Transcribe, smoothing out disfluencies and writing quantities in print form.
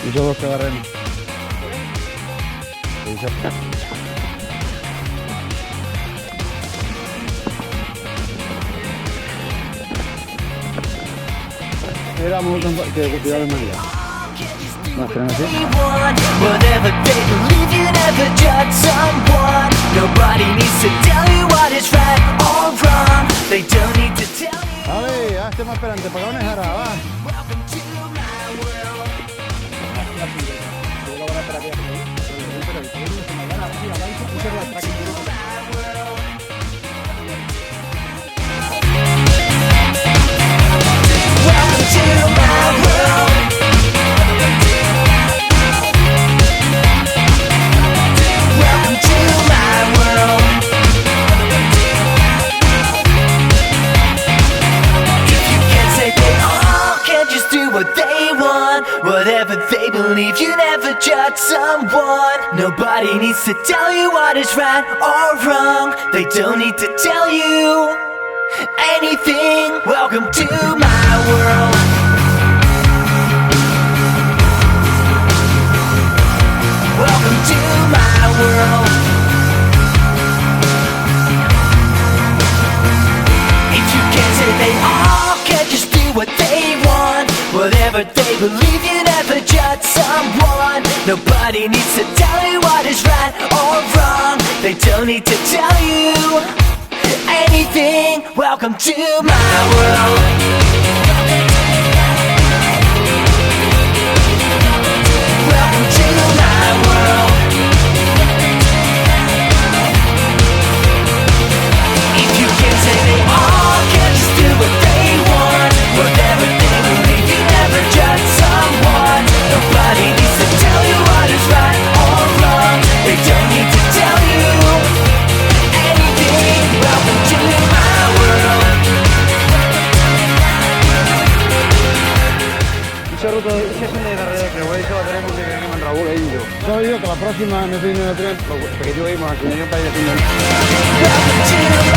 Hizo dos que barremos. Era muy que cuidar el manillar. No, creen así. Whatever they believe, you never judge someone. Nobody needs to tell you what is right or wrong. They don't need to tell you. A ver, hazte más esperante, para que no es jara, va. Welcome to my world. Welcome to my world. Welcome to my world. If you can't say they all can't just do what they want, whatever they believe, you never judge someone. Nobody needs to tell you what is right or wrong. They don't need to tell you anything. Welcome to my world. Welcome to my world. If you can't say they all can't just do what they want, whatever they believe, you never judge someone. Nobody needs to tell you what is right or wrong. They don't need to tell you anything. Welcome to my world. Welcome to my world. If you can't say they all can't just do what they want, whatever they believe, you never judge someone. Nobody needs to tell you what is right or wrong. They don't need to tell you anything. Welcome to my world. Sesión de carrera que voy a hacer va a tener música que me Raúl ahí yo. Yo he dicho que la próxima no estoy en el tren, porque yo vimos aquí en el país de Welcome to